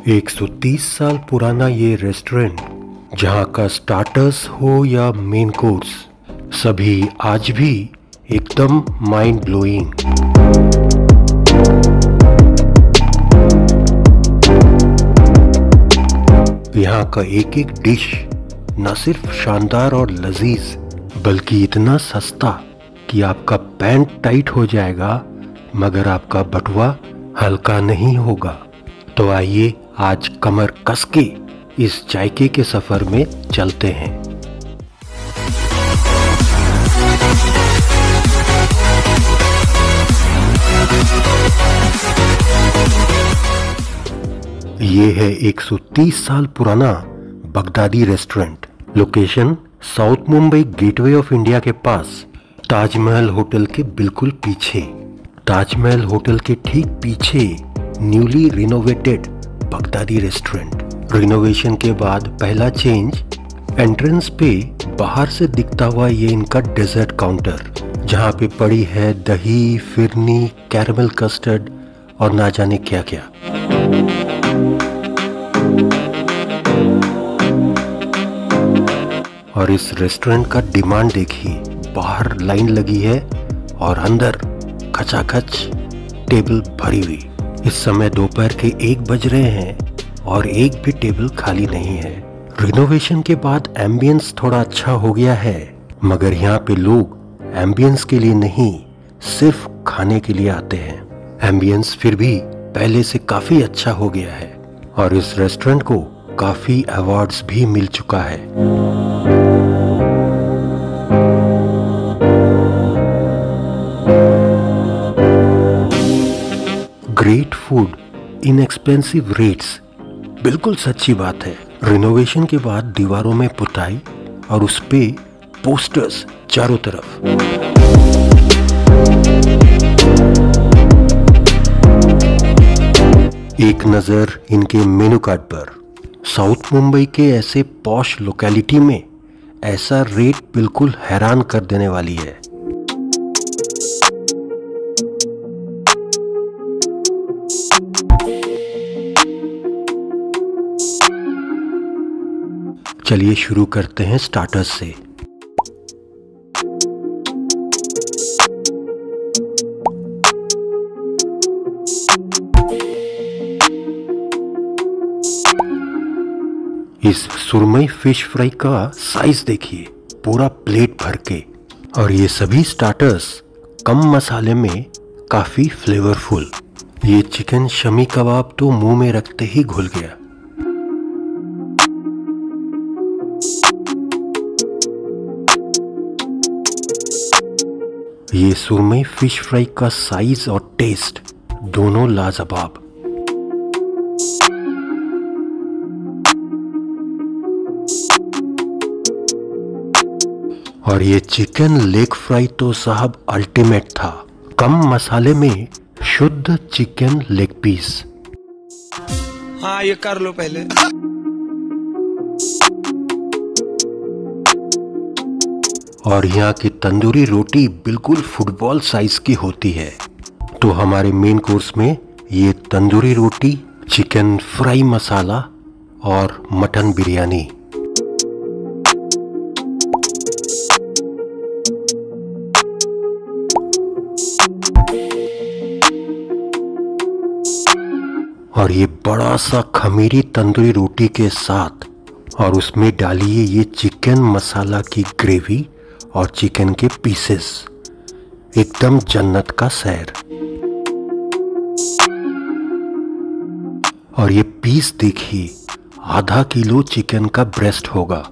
130 साल पुराना ये रेस्टोरेंट, जहाँ का स्टार्टर्स हो या मेन कोर्स, सभी आज भी एकदम माइंड ब्लोइंग। यहाँ का एक एक डिश न सिर्फ शानदार और लजीज, बल्कि इतना सस्ता कि आपका पैंट टाइट हो जाएगा मगर आपका बटुआ हल्का नहीं होगा। तो आइए आज कमर कस के इस जायके के सफर में चलते हैं। ये है 130 साल पुराना Baghdadi restaurant. Location south Mumbai gateway of India के पास, ताजमहल होटल के बिल्कुल पीछे। ताजमहल होटल के ठीक पीछे newly renovated Baghdadi restaurant. Renovation के बाद पहला चेंज, एंट्रेंस पे बाहर से दिखता हुआ ये इनका डेजर्ट काउंटर, जहाँ पे पड़ी है दही, फिरनी, कैरमल कस्टर्ड और ना जाने क्या क्या। और इस रेस्टोरेंट का डिमांड देखिए, बाहर लाइन लगी है और अंदर खचाखच टेबल भरी हुई। इस समय दोपहर के 1 बज रहे हैं और एक भी टेबल खाली नहीं है। रिनोवेशन के बाद एम्बियंस थोड़ा अच्छा हो गया है, मगर यहाँ पे लोग एम्बियंस के लिए नहीं, सिर्फ खाने के लिए आते हैं। एम्बियंस फिर भी पहले से काफी अच्छा हो गया है और इस रेस्टोरेंट को काफी अवार्ड्स भी मिल चुका है। ग्रेट फूड, इनएक्सपेंसिव रेट्स, बिल्कुल सच्ची बात है। रिनोवेशन के बाद दीवारों में पुताई और उस पे पोस्टर्स चारों तरफ। एक नजर इनके मेनू कार्ड पर। साउथ मुंबई के ऐसे पॉश लोकेलिटी में ऐसा रेट बिल्कुल हैरान कर देने वाली है। चलिए शुरू करते हैं स्टार्टर्स से। इस सुरमई फिश फ्राई का साइज देखिए, पूरा प्लेट भर के। और ये सभी स्टार्टर्स कम मसाले में काफी फ्लेवरफुल। ये चिकन शमी कबाब तो मुंह में रखते ही घुल गया। ये सुरमई फिश फ्राई का साइज और टेस्ट दोनों लाजवाब। और ये चिकन लेग फ्राई तो साहब अल्टीमेट था। कम मसाले में शुद्ध चिकन लेग पीस। हाँ, ये कर लो पहले। और यहाँ की तंदूरी रोटी बिल्कुल फुटबॉल साइज की होती है। तो हमारे मेन कोर्स में ये तंदूरी रोटी, चिकन फ्राई मसाला और मटन बिरयानी। और ये बड़ा सा खमीरी तंदूरी रोटी के साथ, और उसमें डालिए ये चिकन मसाला की ग्रेवी और चिकन के पीसेस। एकदम जन्नत का सैर। और ये पीस देखिए, आधा किलो चिकन का ब्रेस्ट होगा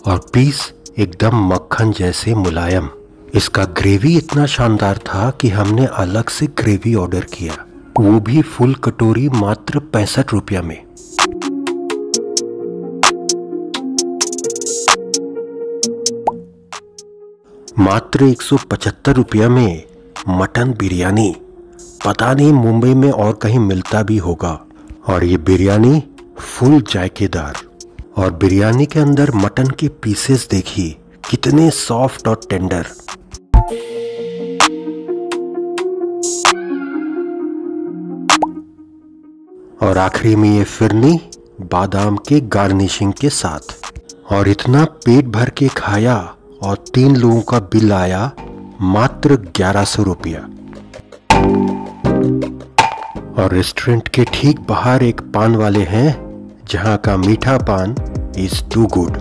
और पीस एकदम मक्खन जैसे मुलायम। इसका ग्रेवी इतना शानदार था कि हमने अलग से ग्रेवी ऑर्डर किया, वो भी फुल कटोरी मात्र 65 रुपया में। मात्र 175 रुपया में मटन बिरयानी। पता नहीं मुंबई में और कहीं मिलता भी होगा। और ये बिरयानी फुल जायकेदार। और बिरयानी के अंदर मटन के पीसेस देखिए कितने सॉफ्ट और टेंडर। और आखिरी में ये फिरनी बादाम के गार्निशिंग के साथ। और इतना पेट भर के खाया और 3 लोगों का बिल आया मात्र 1100 रुपया। और रेस्टोरेंट के ठीक बाहर एक पान वाले हैं जहां का मीठा पान इज टू गुड।